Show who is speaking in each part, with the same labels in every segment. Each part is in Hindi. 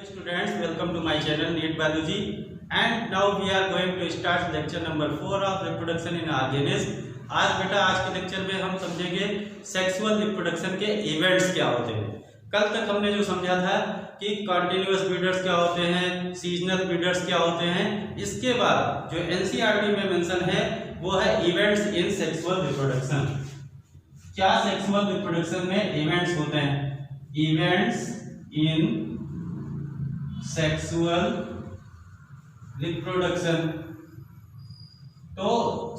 Speaker 1: Students, welcome to my channel NEET Biology, and now we are going to start lecture number 4 of reproduction in organism। आज के लेक्चर में हम समझेंगे सेक्सुअल रिप्रोडक्शन के इवेंट्स क्या होते हैं। कल तक हमने जो समझा था कि कॉन्टिन्यूअस ब्रीडर्स क्या होते हैं, सीजनल ब्रीडर्स क्या होते हैं। इसके बाद जो एनसीईआरटी में मेंशन है वो है इवेंट्स इन सेक्सुअल रिप्रोडक्शन। क्या सेक्सुअल रिप्रोडक्शन में इवेंट्स होते हैं? Events in sexual reproduction. तो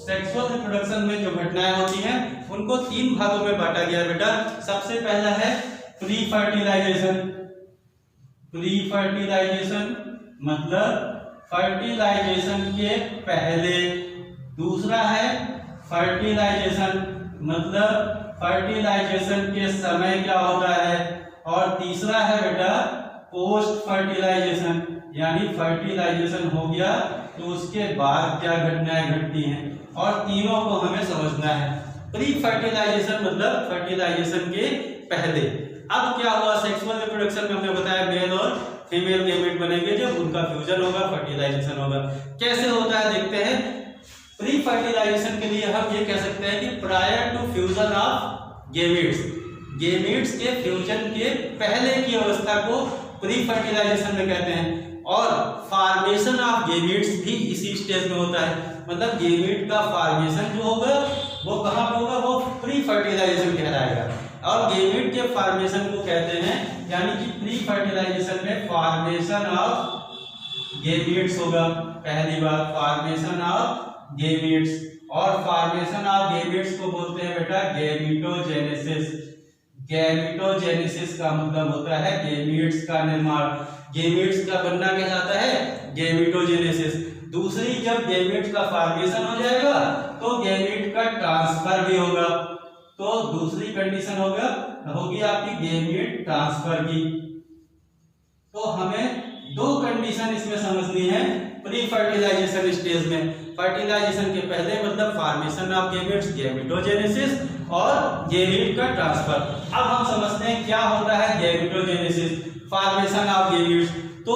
Speaker 1: सेक्सुअल रिप्रोडक्शन में जो घटनाएं होती हैं उनको 3 भागों में बांटा गया है बेटा। सबसे पहला है प्री फर्टिलाइजेशन। प्री फर्टिलाइजेशन मतलब फर्टिलाइजेशन के पहले। दूसरा है फर्टिलाइजेशन मतलब फर्टिलाइजेशन के समय क्या होता है। और तीसरा है बेटा पोस्ट फर्टिलाइजेशन, यानी फर्टिलाइजेशन हो गया तो उसके बाद क्या घटनाएं घटती हैं, और तीनों को हमें समझना है। प्री फर्टिलाइजेशन मतलब फर्टिलाइजेशन के पहले। अब क्या हुआ सेक्सुअल रिप्रोडक्शन में, हमने बताया मेल और फीमेल गैमेट बनेंगे जब उनका फ्यूजन होगा, फर्टिलाइजेशन होगा। कैसे होता है देखते हैं। प्री फर्टिलाइजेशन के लिए हम ये कह सकते हैं कि prior to fusion of gametes, gametes के फ्यूजन के पहले की अवस्था को प्री फर्टिलाइजेशन में कहते हैं। और फॉर्मेशन ऑफ गैमेट्स भी इसी स्टेज में होता है। मतलब गैमेट का फॉर्मेशन जो होगा वो कहाँ पे होगा, वो प्री फर्टिलाइजेशन कहलाएगा। और गैमेट के फॉर्मेशन को कहते हैं, यानी कि प्री फर्टिलाइजेशन में फॉर्मेशन ऑफ गैमेट्स होगा। पहली बात फॉर्मेशन ऑफ गैमेट्स, और फॉर्मेशन ऑफ गैमेट्स को बोलते हैं बेटा गैमेटोजेनेसिस। गैमेटोजेनेसिस का मतलब होता है गैमेट्स का निर्माण। गैमेट्स का बनना कहलाता है गैमेटोजेनेसिस। दूसरी, जब गैमेट्स का फॉर्मेशन हो जाएगा तो गैमेट का ट्रांसफर भी होगा। तो दूसरी कंडीशन होगी आपकी गैमेट ट्रांसफर की। तो हमें 2 कंडीशन इसमें समझनी है प्री फर्टिलाइजेशन स्टेज में। फर्टिलाइजेशन के पहले मतलब फॉर्मेशन ऑफ गैमेट्स, गैमेटोजेनेसिस, और गैमेट का ट्रांसफर। अब हम समझते हैं क्या होता है गैमेटोजेनेसिस, फॉर्मेशन ऑफ गैमेट्स। तो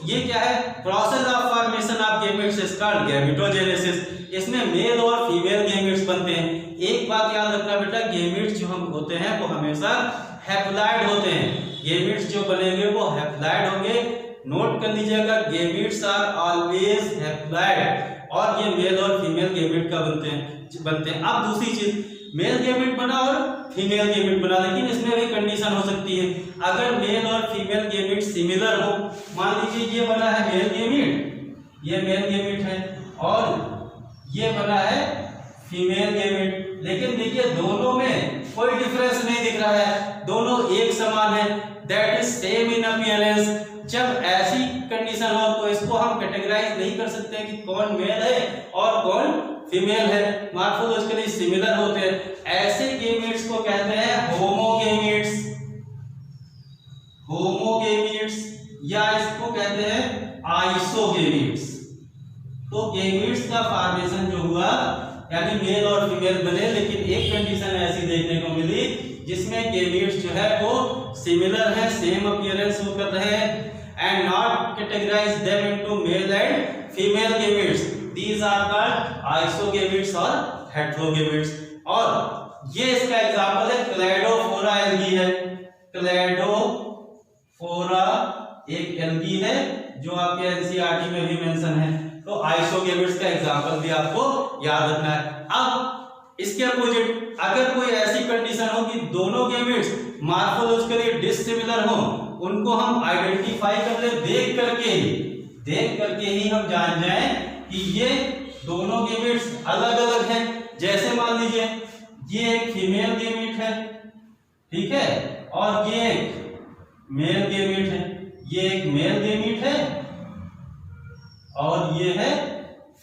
Speaker 1: ये क्या है, process of formation of gametes is called gametogenesis. इसमें मेल और फीमेल गैमेट्स बनते हैं। एक बात याद रखना बेटा, गैमेट्स जो हम होते हैं वो हमेशा हैप्लॉइड होते हैं। गैमेट्स जो बनेंगे वो हैप्लॉइड होंगे। नोट कर लीजिएगा, गैमेट्स आर ऑलवेज हैप्लॉइड। और ये मेल और फीमेल गैमेट का बनते हैं। अब दूसरी चीज, मेल गैमेट बना और फीमेल गैमेट बना, लेकिन इसमें भी कंडीशन हो सकती है। अगर मेल और फीमेल गैमेट सिमिलर हो, मान लीजिए ये बना है मेल गैमेट, ये मेल गैमेट है, और ये बना है फीमेल गैमेट, लेकिन देखिए दोनों में कोई डिफरेंस नहीं दिख रहा है, दोनों एक समान है, that is same in appearance. जब ऐसी कंडीशन हो तो इसको हम कैटेगराइज नहीं कर सकते कि कौन मेल है और कौन फीमेल है। मॉर्फोलॉजिकली सिमिलर होते हैं। ऐसे गैमेट्स को कहते हैं होमोगैमेट्स। होमोगैमेट्स, या इसको कहते हैं आइसोगैमेट्स। तो गैमेट्स का फॉर्मेशन जो हुआ, यानी मेल और फीमेल बने, लेकिन एक कंडीशन ऐसी देखने को मिली जिसमें गैमेट्स जो है वो सिमिलर है, सेम अपीयरेंस वो कर रहे हैं, and not categorize them into male and female gametes. These are called isogametes or heterogametes. और ये इसका एग्जांपल है क्लैडोफोरा एल्गी है। क्लैडोफोरा एक एल्गी है जो आपके एनसीईआरटी में भी मेंशन है। तो आइसोगेमेट्स का एग्जांपल भी आपको याद रखना है। अब इसके अपोजिट, अगर कोई ऐसी कंडीशन हो कि दोनों गैमेट्स मॉर्फोलॉजिकली डिसिमिलर हो, उनको हम आइडेंटिफाई कर ले, देख करके ही हम जान जाएं कि ये दोनों गैमेट्स अलग अलग हैं। जैसे मान लीजिए ये एक फीमेल गैमेट है, ठीक है, और ये एक मेल गैमेट है। ये एक मेल गैमेट है और ये है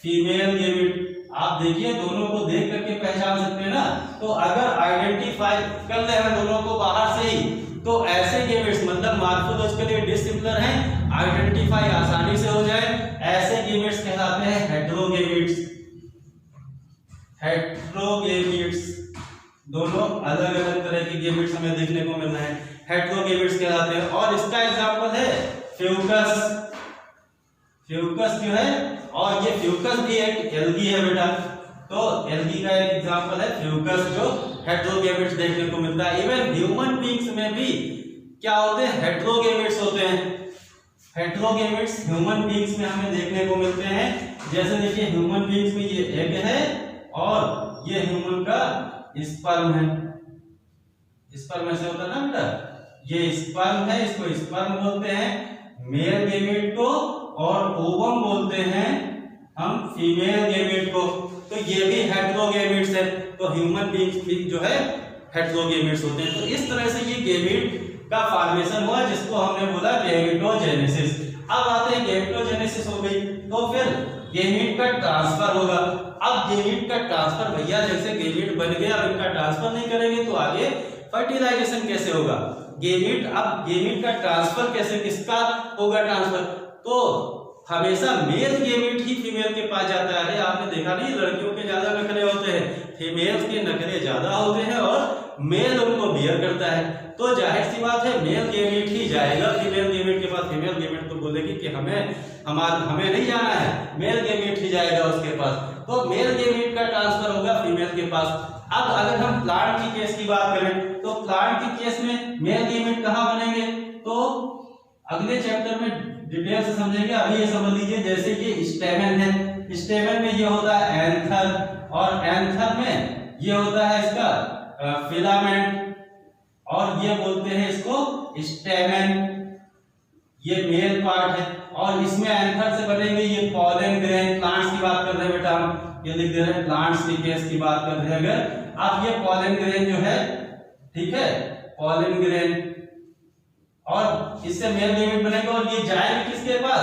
Speaker 1: फीमेल गैमेट। आप देखिए दोनों को देख करके पहचान सकते हैं ना। तो अगर आइडेंटिफाई कर ले हम दोनों को बाहर से ही, तो ऐसे गैमेट्स मतलब मॉर्फोलॉजिकली डिसिमिलर हैं, आइडेंटिफाई आसानी से हो जाए, ऐसे गैमेट्स कहलाते हैं हेटेरोगैमेट्स। हेटेरोगैमेट्स, दोनों अलग अलग तरह के गैमेट्स हमें देखने को मिल रहे हैं, हेटेरोगैमेट्स कहलाते हैं। और इसका एग्जांपल है फ्यूकस, फ्यूकस जो है, और ये फ्यूकस भी एक एल्गी है बेटा। तो एल्गी का एक एग्जांपल है फ्यूकस, जो हेटेरोगैमेट्स देखने को मिलता है। इवन ह्यूमन बींग्स में भी क्या होते हैं, हेटेरोगैमेट्स होते हैं। हेटेरोगैमेट्स ह्यूमन बींग्स में हमें देखने को मिलते हैं। जैसे देखिए ह्यूमन बींग्स में ये एग है और ये ह्यूमन का स्पर्म है। स्पर्म ऐसे होता है ना बेटा, ये स्पर्म है, इसको स्पर्म बोलते हैं मेल गैमेट को, और ओवम बोलते हैं हम फीमेल गैमेट को। तो ये भी हेटेरोगैमेट्स है। तो ह्यूमन बींग्स भी जो है हेटेरोगैमेट्स होते हैं। तो इस तरह से ये गैमेट का फॉर्मेशन हुआ, जिसको हमने बोला गैमेटोजेनेसिस। अब आते हैं गैमेटोजेनेसिस हो गई, तो फिर गैमेट का ट्रांसफर होगा। अब गैमेट का ट्रांसफर भैया, जैसे गैमेट बन गया, अब इनका ट्रांसफर नहीं करेंगे तो आगे फर्टिलाइजेशन कैसे होगा। गैमेट, अब गैमेट का ट्रांसफर कैसे, किसका होगा ट्रांसफर, तो हमेशा मेल गैमेट ही फीमेल के पास जाता है। अरे आपने देखा नहीं, लड़कियों के ज्यादा नखरे होते हैं, फीमेल के नखरे ज्यादा होते हैं और मेल उनको बियर करता है। तो जाहिर सी बात है मेल गैमेट ही जाएगा फीमेल गैमेट के पास। फीमेल गैमेट तो बोलेगी कि हमें नहीं जाना है, मेल गैमेट ही जाएगा उसके पास। तो मेल गैमेट का ट्रांसफर होगा फीमेल के पास। अब अगर हम प्लांट की केस की बात करें, तो प्लांट की केस में मेल गैमेट कहाँ बनेंगे, तो अगले चैप्टर में डिटेल से समझेंगे। अभी ये समझ लीजिए, जैसे ये स्टेमन है, स्टेमन में ये होता है एंथर, और एंथर में ये होता है इसका फिलामेंट, और ये बोलते हैं इसको स्टेमन। ये मेल पार्ट है, और इसमें एंथर से बनेंगे ये पॉलन ग्रेन। प्लांट्स की बात कर रहे हैं बेटा हम, ये लिख दे रहे हैं प्लांट्स की केस की बात कर रहे हैं अगर। अब ये पॉलन ग्रेन जो है, ठीक है, पॉलन ग्रेन, और इससे मेल गैमेट बनेगा, और ये जाएंगे किसके पास,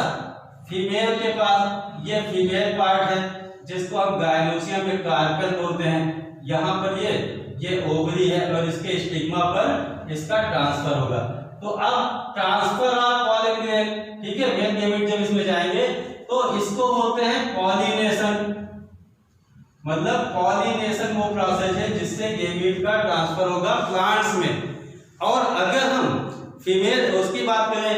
Speaker 1: फीमेल के पास। ये फीमेल पार्ट है, जिसको हम गायनोसियम में कार्पेल बोलते हैं। यहाँ पर ये ओवरी है, और इसके स्टिग्मा पर इसका ट्रांसफर होगा। तो अब ट्रांसफर ऑफ पॉलन ग्रेन, ठीक है, मेल गैमेट जब इसमें जाएंगे तो इसको बोलते हैं पॉलिनेशन। मतलब पॉलिनेशन वो प्रोसेस है जिससे गैमेट का ट्रांसफर होगा प्लांट्स में। और अगर हम फीमेल उसकी बात करें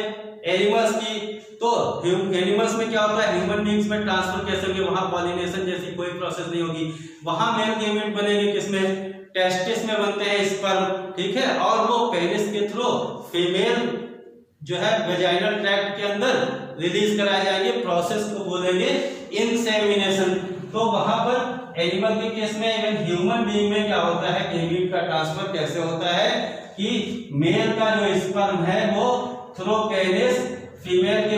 Speaker 1: एनिमल्स की, तो एनिमल्स में क्या होता है, ह्यूमन बींग्स में ट्रांसफर कैसे होंगे, वहां पॉलिनेशन जैसी कोई प्रोसेस नहीं होगी। वहां मेल गैमेट बनेंगे किसमें, टेस्टिस में बनते हैं स्पर्म, ठीक है, और वो पेनिस के थ्रू फीमेल जो है वेजाइनल ट्रैक्ट के अंदर रिलीज कराए जाएंगे। प्रोसेस को बोलेंगे इंसेमिनेशन। तो वहां पर एनिमल के केस में, इवन ह्यूमन बीइंग में क्या होता है, गैमेट का ट्रांसफर कैसे होता है कि मेल का जो स्पर्म है वो थ्रू पेनिस फीमेल के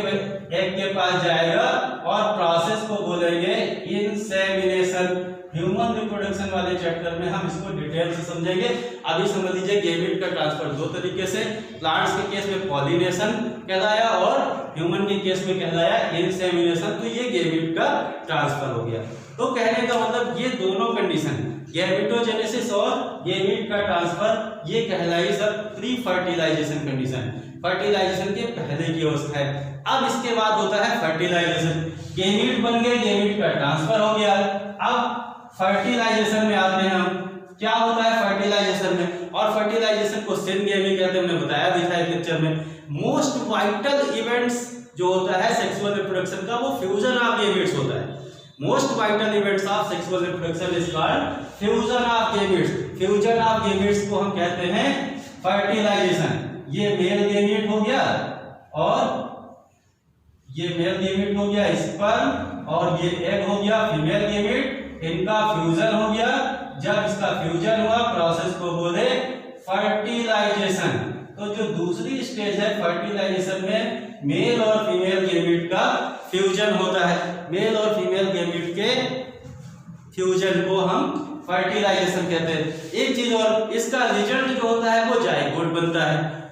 Speaker 1: एग के पास जाएगा, और प्रोसेस को बोलेंगे इंसेमिनेशन। ह्यूमन रिप्रोडक्शन वाले चैप्टर में हम इसको डिटेल से समझेंगे। अभी समझ लीजिए गैमेट का ट्रांसफर दो तरीके से, प्लांट्स के केस में पॉलिनेशन कहलाया और ह्यूमन के केस में कहलाया इंसेमिनेशन। तो ये गैमेट का ट्रांसफर हो गया। तो कहने का मतलब ये दोनों कंडीशन, गैमेटोजेनेसिस और गैमेट का ट्रांसफर, ये कहलाई सब प्री फर्टिलाइजेशन कंडीशन, फर्टिलाइजेशन के पहले की अवस्था है। अब इसके बाद होता है फर्टिलाइजेशन। गैमेट बन गए, गैमेट का ट्रांसफर हो गया। अब फर्टिलाइजेशन में आते हैं हम, क्या होता है फर्टिलाइजेशन में, और फर्टिलाइजेशन को सिनगेमी कहते हैं, हमने बताया भी था एक लेक्चर में। मोस्ट वाइटल इवेंट्स जो होता है सेक्सुअल रिप्रोडक्शन का, वो फ्यूजन ऑफ गैमेट्स होता है। Most vital events of sexual reproduction is called fusion of gametes. Fusion of gametes को हम कहते हैं फर्टिलाइजेशन। ये मेल गैमेट हो गया, और ये मेल गैमेट हो गया स्पर्म, और ये एग हो गया फीमेल गैमेट, इनका फ्यूजन हो गया। जब इसका फ्यूजन हुआ, प्रोसेस को बोले फर्टिलाइजेशन। तो जो दूसरी स्टेज है फर्टिलाइजेशन में, मेल और फीमेल गैमेट का फ्यूजन होता है। मेल और फीमेल गैमेट के फ्यूजन को हम फर्टिलाइजेशन कहते हैं। एक चीज और, इसका रिजल्ट जो होता है वो जाइगोट बनता है।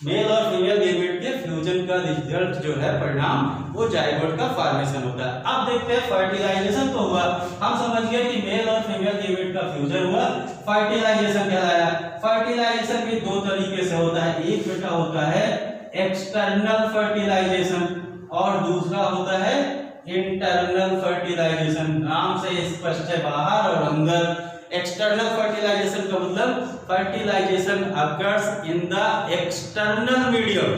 Speaker 1: मेल और फीमेल गैमेट के फ्यूजन का रिजल्ट जो है, परिणाम, वो जाइगोट का फॉर्मेशन होता है। अब देखते हैं फर्टिलाइजेशन तो हुआ, हम समझ गए कि मेल और फीमेल गैमेट का फ्यूजन हुआ, फर्टिलाइजेशन कहलाया। फर्टिलाइजेशन भी दो तरीके से होता है, एक बेटा होता है एक्सटर्नल फर्टिलाइजेशन, और दूसरा होता है इंटरनल फर्टिलाइजेशन। नाम से स्पष्ट है, बाहर और अंदर। एक्सटर्नल फर्टिलाइजेशन का मतलब fertilisation occurs in the external medium.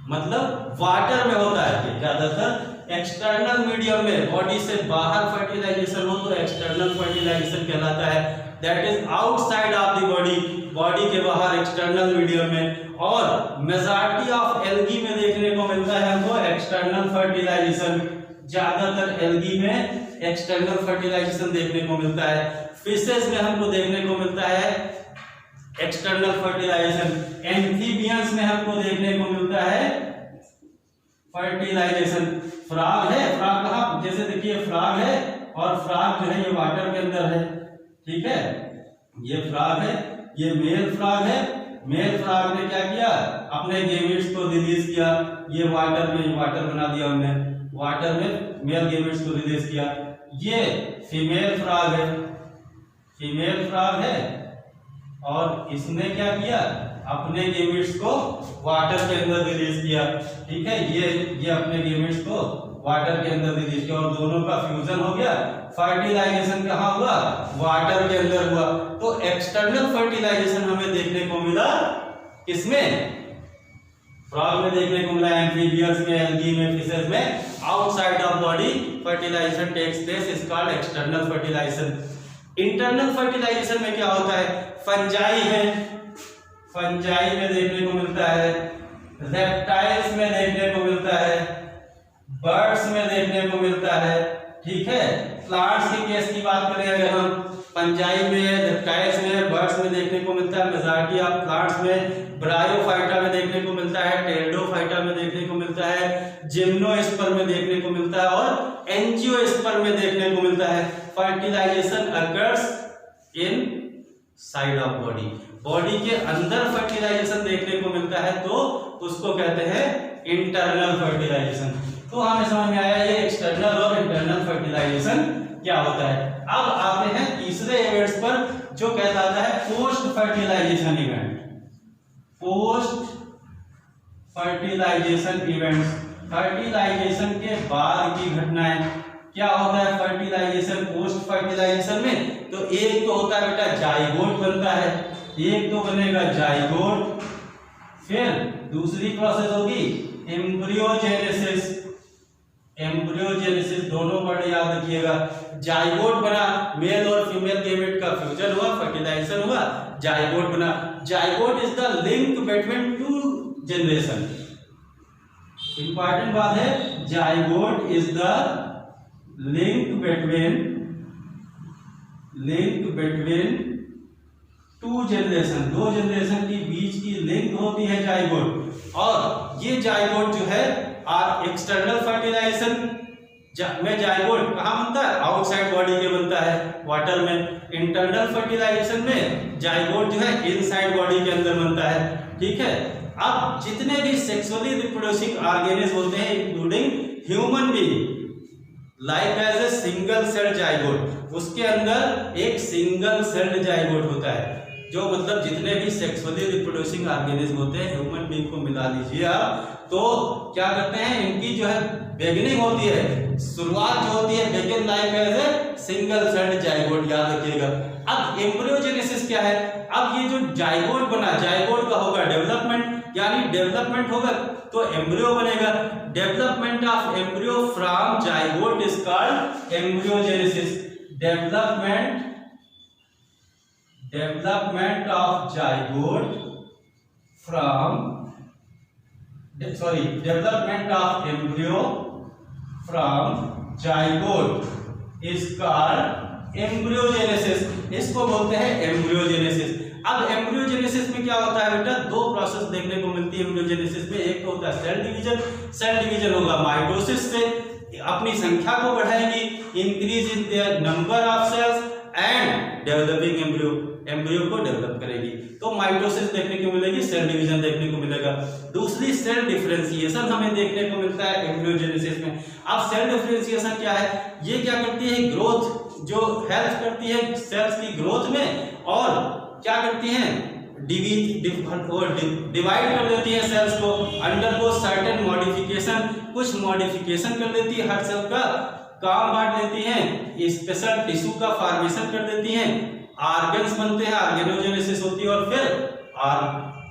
Speaker 1: मतलब वाटर में होता है ज्यादातर। एक्सटर्नल मीडियम में बॉडी से बाहर फर्टिलाइजेशन हो तो एक्सटर्नल फर्टिलाइजेशन कहलाता है, that is outside of the body, body के बाहर एक्सटर्नल मीडियम में। और मेजॉरिटी ऑफ एल्गी में देखने को मिलता है हमको एक्सटर्नल फर्टिलाइजेशन, ज्यादातर एल्गी में एक्सटर्नल फर्टिलाइजेशन देखने को मिलता है। फिशेस में हमको देखने को मिलता है एक्सटर्नल फर्टिलाइजेशन, एम्फीबियंस में हमको देखने को मिलता है फर्टिलाइजेशन। फ्रॉग है, फ्रॉग कहाँ, जैसे देखिए फ्रॉग है और फ्रॉग जो है ये वाटर के अंदर है, ठीक है, ये फ्रॉग है, ये मेल फ्रॉग है। मेल फ्रॉग ने क्या किया, अपने गेमेट्स को रिलीज किया, ये वाटर में, वाटर बना दिया हमने, वाटर में मेल गेमेट्स को रिलीज किया। ये फीमेल फ्रॉग है, फीमेल फ्रॉग है और इसने क्या किया, अपने गेमेट्स को वाटर के अंदर रिलीज किया, ठीक है, ये अपने गेमेट्स को वाटर के अंदर रिलीज किया और दोनों का फ्यूजन हो गया। फर्टिलाइजेशन कहाँ हुआ, वाटर के अंदर हुआ। तो एक्सटर्नल फर्टिलाइजेशन हमें देखने को मिला किसमें, फ्रॉग में देखने को मिला, एम्फीबियंस में, एल्गी में, फिशेस में। Outside of body fertilisation takes place, is called external fertilisation. Internal fertilisation में क्या होता है, फंजाई है, फंजाई में देखने को मिलता है, रेप्टाइल्स में देखने को मिलता है, बर्ड्स में देखने को मिलता है, ठीक है। प्लांट्स के केस की बात करें अगर हम, फंजाई में, रेप्टाइल्स में, बर्ड्स में देखने को मिलता है, मेजॉरिटी ऑफ प्लांट्स में, ब्रायोफाइटा में देखने को मिलता है, टेरिडोफाइटा में देखने को मिलता है, जिम्नोस्पर्म में देखने को मिलता है और एंजियोस्पर्म में देखने को मिलता है। Fertilisation occurs inside of body, body के अंदर फर्टिलाइजेशन देखने को मिलता है तो उसको कहते हैं इंटरनल फर्टिलाइजेशन। तो हमें समझ में आया ये एक्सटर्नल और इंटरनल फर्टिलाइजेशन क्या होता है। अब आते हैं तीसरे इवेंट्स पर जो कहलाता है post fertilisation event. Post fertilisation events, fertilisation के बाद की घटनाएं। क्या होता है फर्टिलाइजेशन, पोस्ट फर्टिलाइजेशन में, तो एक तो होता है बेटा जाइगोट बनता है, एक तो बनेगा जाइगोट, फिर दूसरी प्रोसेस होगी एम्ब्रियोजेनेसिस। एम्ब्रियोजेनेसिस दोनों वर्ड याद रखिएगा। जाइगोट बना, मेल और फीमेल गेमेट का फ्यूजन हुआ, फर्टिलाइजेशन हुआ, जाइगोट बना। Zygote is the link between two generation. Important बात है, zygote is the link between two generation, दो जनरेशन के बीच की लिंक होती है जाइगोट। और ये जाइगोट जो है एक्सटर्नल फर्टिलाइजेशन में जाइगोट कहाँ बनता है, आउटसाइड बॉडी के बनता है, वाटर में। इंटरनल फर्टिलाइजेशन में जाइगोट जो है इनसाइड बॉडी के अंदर बनता है, ठीक है। अब जितने भी सेक्सुअली रिप्रोड्यूसिंग ऑर्गेनिज्म होते हैं including human being, like as a single cell zygote, उसके अंदर एक सिंगल सेल जाइगोट होता है, जो मतलब जितने भी सेक्सुअली रिप्रोड्यूसिंग ऑर्गेनिज्म होते हैं ह्यूमन बीइंग को मिला लीजिए आप, तो क्या करते हैं, इनकी जो है बिगिनिंग होती है, शुरुआत जो होती है, begin like as a single cell zygote, याद रखिएगा। अब एम्ब्रियोजेनेसिस क्या है, अब ये जो जाइगोट बना, जाइगोट का होगा डेवलपमेंट, यानी डेवलपमेंट होगा तो एम्ब्रियो बनेगा। Development of embryo from zygote is called embryogenesis. Development of zygote from development of embryo from zygote is called embryogenesis. इसको बोलते हैं एम्ब्रियोजेनेसिस। अब एम्ब्रियोजेनेसिस में क्या होता है बेटा, दो प्रोसेस देखने को मिलती है एम्ब्रियोजेनेसिस में। एक तो होता है सेल डिवीजन, सेल डिवीजन होगा माइटोसिस से, अपनी संख्या को बढ़ाएंगी, increase in their number of cells and developing embryo, embryo को डेवलप करेगी। तो माइटोसिस देखने को मिलेगी, सेल डिवीजन देखने को मिलेगा। दूसरी सेल डिफरेंशिएशन हमें देखने को मिलता है एम्ब्रियोजेनेसिस में। अब सेल डिफरेंशिएशन क्या है, ये क्या करती है, ग्रोथ जो हेल्प करती है सेल्स की ग्रोथ में, और क्या करती हैं, डिवाइड कर देती है सेल्स को, अंडर को सर्टेन मॉडिफिकेशन, कुछ मॉडिफिकेशन कर देती है, हर सेल का काम बांट लेती हैं, स्पेशल टिश्यू का फॉर्मेशन कर देती हैं, ऑर्गन्स बनते हैं, ऑर्गेनोजेनेसिस होती है, और फिर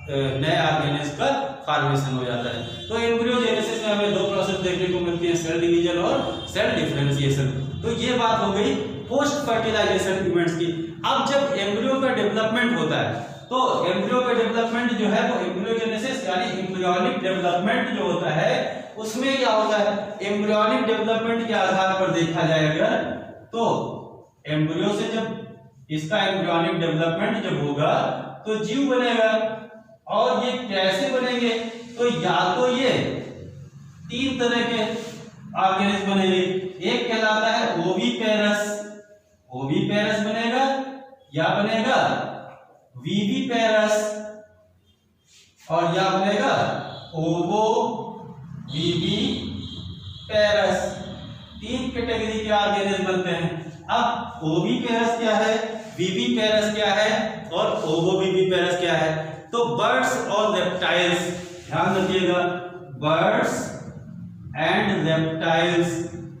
Speaker 1: नए ऑर्गेनिज्म का फॉर्मेशन हो जाता है। तो एम्ब्रियोजेनेसिस में हमें दो प्रोसेस देखने को मिलती है, सेल डिवीजन और सेल डिफरेंशिएशन। तो ये बात हो गई पोस्ट फर्टिलाइजेशन इवेंट्स की। अब जब एम्ब्रियो का डेवलपमेंट होता है तो एम्ब्रियो का डेवलपमेंट जो है वो एम्ब्रियोजेनेसिस यानी एम्ब्रियोनिक डेवलपमेंट जो होता है उसमें क्या होता है, एम्ब्रियोनिक डेवलपमेंट के आधार पर देखा जाए अगर तो एम्ब्रियो से जब इसका एम्ब्रियोनिक डेवलपमेंट जब होगा तो जीव बनेगा। और ये कैसे बनेंगे, तो या तो ये तीन तरह के ऑर्गेनिज्म बनेंगे। एक कहलाता है ओविपेरस, ओविपेरस बनेगा, या बनेगा वीवीपेरस, और या बनेगा ओवो वीवीपेरस। तीन कैटेगरी के ऑर्गेनिज्म बनते हैं। अब ओविपेरस क्या है, वीवीपेरस क्या है और ओवोवीवीपेरस क्या है। तो बर्ड्स और रेप्टाइल्स, ध्यान रखिएगा, बर्ड्स एंड रेप्टाइल्स,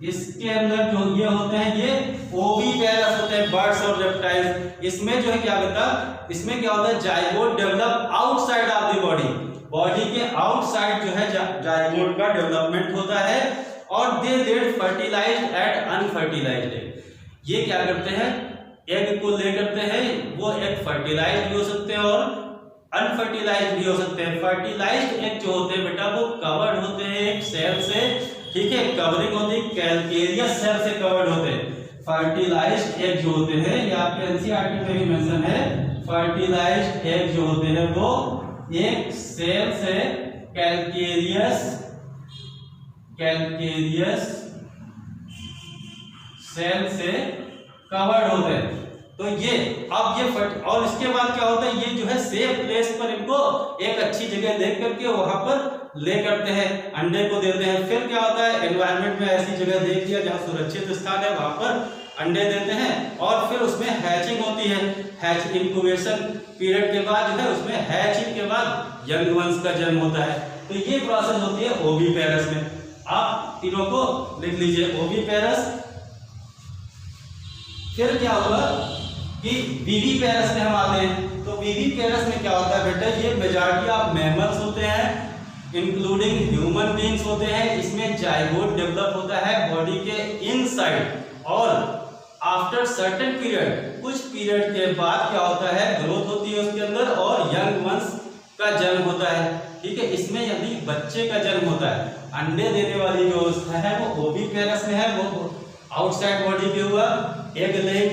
Speaker 1: इसके अंदर जो ये होते हैं ये ओविपेरस होते हैं, बर्ड्स और रेप्टाइल्स। इसमें जो है क्या होता है, इसमें क्या होता है, zygote develop outside of the body, body के आउटसाइड जो है जाइगोट का डेवलपमेंट होता है। और they get fertilized and unfertilized egg. ये क्या करते हैं, एग को ले करते हैं, वो एग फर्टिलाइज्ड भी हो सकते हैं और अनफर्टिलाइज्ड भी हो सकते हैं। फर्टिलाइज्ड एग जो होते हैं बेटा वो कवर्ड होते हैं एक सेल से, ठीक है, कवरिंग होती है कैलकेरियस सेल से कवर्ड होते हैं। फर्टिलाइज्ड एग जो होते हैं, ये आपके एनसीईआरटी में भी मेंशन है, फर्टिलाइज्ड एग जो होते हैं वो एक सेल से कैलकेरियस सेल से कवर्ड होते हैं। तो ये अब ये और इसके बाद क्या होता है, ये जो है सेफ प्लेस पर इनको एक अच्छी जगह देख करके वहां पर ले करते हैं, अंडे को देते हैं। फिर क्या होता है, एनवायरनमेंट में ऐसी जगह देख लिया जहां सुरक्षित स्थान है, वहां पर अंडे देते हैं और फिर उसमें हैचिंग होती है। हैच इंक्यूबेशन पीरियड के बाद जो है उसमें हैचिंग के बाद यंग वंस का जन्म होता है। तो ये प्रोसेस होती है ओविपेरस में। आप तीनों को लिख लीजिए, ओविपेरस। फिर क्या होगा कि वीवीपेरस में हम आते हैं। तो वीवीपेरस में क्या होता है बेटा, ये मेजॉरिटी ऑफ मैमल्स होते हैं इंक्लूडिंग ह्यूमन बीइंग्स होते हैं। इसमें जाइगोट डेवलप होता है बॉडी के इनसाइड और आफ्टर सर्टेन पीरियड, कुछ पीरियड के बाद क्या होता है, ग्रोथ होती है उसके अंदर और यंग वंस का जन्म होता है। ठीक है, इसमें यदि बच्चे का जन्म होता है, अंडे देने वाली जो अवस्था है वो ओविपेरस में है, वो आउटसाइड बॉडी पे हुआ, एग लेइंग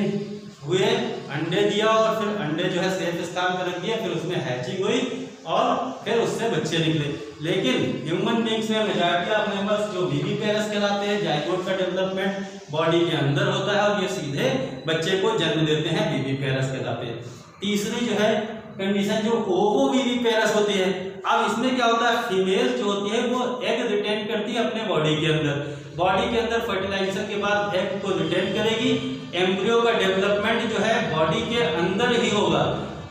Speaker 1: हुए, अंडे दिया और फिर अंडे जो है सेफ स्थान पर रख दिया, फिर उसमें हैचिंग हुई और फिर उससे बच्चे निकले। लेकिन ह्यूमन बीइंग्स में मेजॉरिटी ऑफ मेंबर्स जो वीवीपेरस कहलाते हैं, जाइगोट का डेवलपमेंट बॉडी के अंदर होता है और ये सीधे बच्चे को जन्म देते हैं, वीवीपेरस कहलाते हैं। तीसरी जो है कंडीशन जो ओवोवीवीपेरस होती है। अब इसमें क्या होता है, फीमेल जो होती है वो एग रिटेन करती है अपने बॉडी के अंदर, बॉडी के अंदर फर्टिलाइजेशन के बाद एग को रिटेन करेगी। एम्ब्रियो का डेवलपमेंट जो है बॉडी के अंदर ही होगा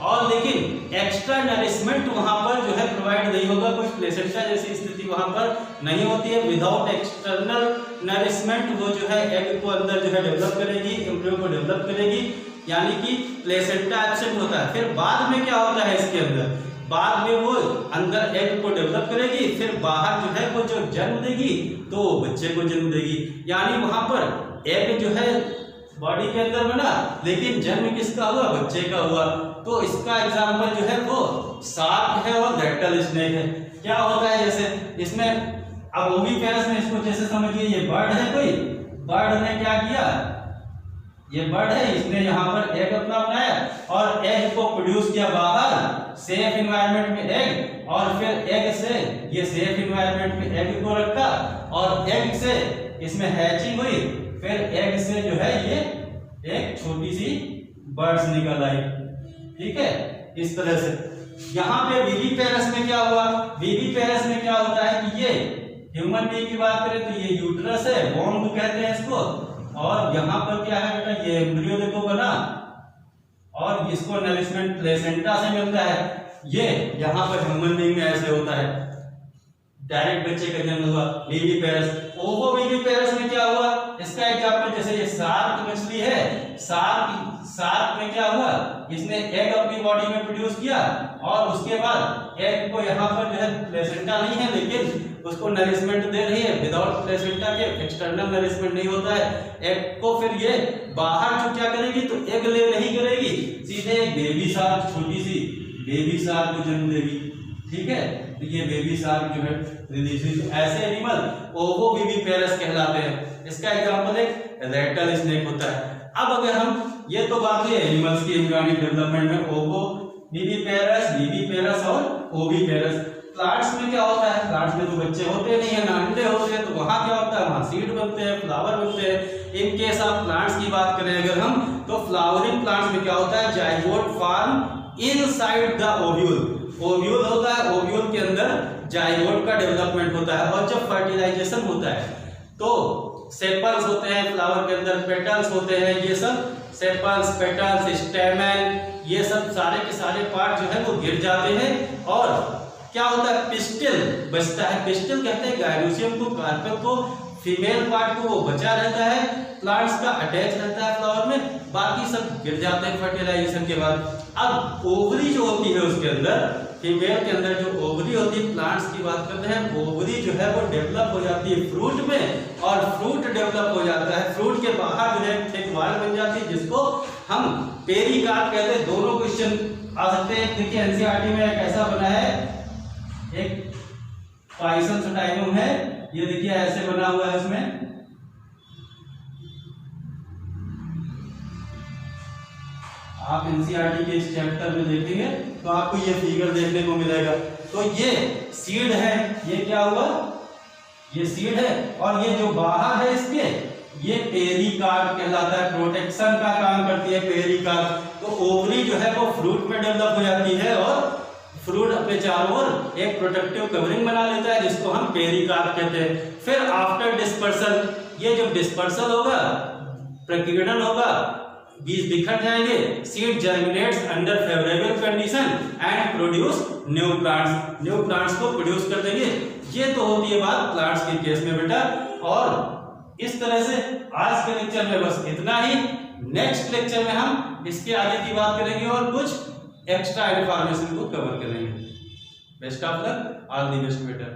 Speaker 1: और लेकिन एक्स्ट्रा नरिशमेंट वहां पर जो है प्रोवाइड नहीं होगा, कुछ प्लेसेंटा जैसी स्थिति वहां पर नहीं होती है। विदाउट एक्सटर्नल नरिशमेंट वो जो है एग को अंदर जो है डेवलप करेगी, एम्ब्रियो को डेवलप करेगी, यानी कि प्लेसेंटा एब्सेंट होता है। फिर बाद में क्या होता है, इसके अंदर बाद में वो अंदर एग को डेवलप करेगी, फिर बाहर जो है वो जो जन्म देगी तो बच्चे को जन्म देगी। यानी वहां पर एग जो है बॉडी के अंदर बना लेकिन जन्म किसका हुआ, बच्चे का हुआ। तो इसका एग्जाम्पल जो है वो शार्क है और रेप्टाइल स्नेक है। क्या होता है, जैसे इसमें अब ओविपेरस में इसको जैसे समझिए, ये बर्ड है, कोई बर्ड ने क्या किया, ये बर्ड है, इसने यहाँ पर एग अपना बनाया और एग को प्रोड्यूस किया बाहर सेफ इन्वायरमेंट में एग, और फिर एग से ये सेफ इन्वायरमेंट में एग को रखा और एग से इसमें हैचिंग हुई, फिर एग से जो है ये एक छोटी सी बर्ड्स निकल आई। ठीक है, इस तरह से। यहाँ पे वीवीपेरस में क्या हुआ, वीवीपेरस में क्या होता है कि ये ह्यूमन बीइंग की बात करें तो ये यूट्रस है, वोम्ब कहते हैं इसको, और यहाँ पर क्या है बेटा, ये एम्ब्रियो देखो बना और इसको नरिशमेंट प्लेसेंटा से मिलता है। ये यहाँ पर ह्यूमन बीइंग में ऐसे होता है, डायरेक्ट बच्चे का जन्म हुआ। वीवीपेरस, ओवोवीवीपेरस में क्या हुआ, इसका एग्जांपल जैसे ये शार्क मछली है, शार्क में क्या हुआ, इसने एग अपनी बॉडी में प्रोड्यूस किया और उसके बाद एग को यहाँ पर जो है प्लेसेंटा नहीं है, लेकिन उसको नरिशमेंट दे रही है। विदाउट प्लेसेंटा के एक्सटर्नल नरिशमेंट नहीं होता है एग को, फिर ये बाहर जो क्या करेगी तो एग ले नहीं करेगी, सीधे एक बेबी शार्क, छोटी सी बेबी शार्क को जन्म देगी। ठीक है, तो ये बेबी शार्क जो है रिलीज हुई। ऐसे एनिमल ओवोविविपेरस कहलाते हैं। इसका एग्जांपल एक रेटल स्नेक होता है। अब अगर हम ये तो बात हुई एनिमल्स की एम्ब्रियोनिक डेवलपमेंट में, ओवोविविपेरस, विविपेरस और ओविपेरस। प्लांट्स में क्या होता है? प्लांट्स में तो बच्चे होते नहीं है ना अंडे होते हैं, तो वहां क्या होता है? वहां सीड बनते हैं, फ्लावर बनते हैं। इन केस ऑफ प्लांट्स की बात करें अगर हम, तो फ्लावरिंग प्लांट्स में क्या होता है? Zygote form inside the ovule. Ovule होता है, ओव्यूल के अंदर जाइगोट का डेवलपमेंट होता है। और जब फर्टिलाइजेशन होता है तो सेपल्स होते हैं फ्लावर के अंदर, पेटल्स होते हैं, ये सब सेपल्स, पेटल्स, स्टेमन, ये सब सारे के सारे पार्ट जो है वो गिर जाते हैं। और क्या होता है? पिस्टिल बचता है। पिस्टिल कहते हैं गायनोसियम को, कार्पेल को, फीमेल पार्ट को वो बचा रहता है, प्लांट्स का अटैच रहता है फ्लावर में, बाकी सब गिर जाते हैं फर्टिलाइजेशन के बाद। अब ओवरी जो होती है उसके अंदर, फीमेल के अंदर जो ओवरी होती है, प्लांट्स की बात करते हैं, ओवरी जो है वो डेवलप हो जाती है फ्रूट में, और फ्रूट डेवलप हो जाता है, फ्रूट के बाहर जो है थिक वॉल बन जाती है, जिसको हम पेरिकार्प कहते हैं। दोनों क्वेश्चन आ सकते हैं। देखिए एनसीईआरटी में कैसा बना है, एक पाइसनसटाइलम है, ये देखिए ऐसे बना हुआ है। इसमें आप एनसीईआरटी के इस चैप्टर में देखेंगे तो आपको ये फिगर देखने को मिलेगा। तो ये सीड है, ये क्या हुआ? ये सीड है, और ये जो बाहर है इसके, ये पेरिकार्प कहलाता है। प्रोटेक्शन का काम करती है पेरिकार्प। तो ओवरी जो है वो फ्रूट में डेवलप हो जाती है, और फ्रूट अपने चारों ओर एक प्रोटेक्टिव कवरिंग बना लेता है, जिसको हम पेरिकार्प कहते हैं। फिर आफ्टर डिस्पर्सल, ये जब डिस्पर्सल होगा, प्रकीर्णन होगा, बीज बिखर जाएंगे, seed germinates under favourable condition and produce new plants. New plants को प्रोड्यूस कर देंगे। ये तो होती है बात प्लांट्स के केस में बेटा। और इस तरह से आज के लेक्चर में बस इतना ही। नेक्स्ट लेक्चर में हम इसके आगे की बात करेंगे और कुछ एक्स्ट्रा इन्फॉर्मेशन को कवर करेंगे। Best of luck, all the best बेटा।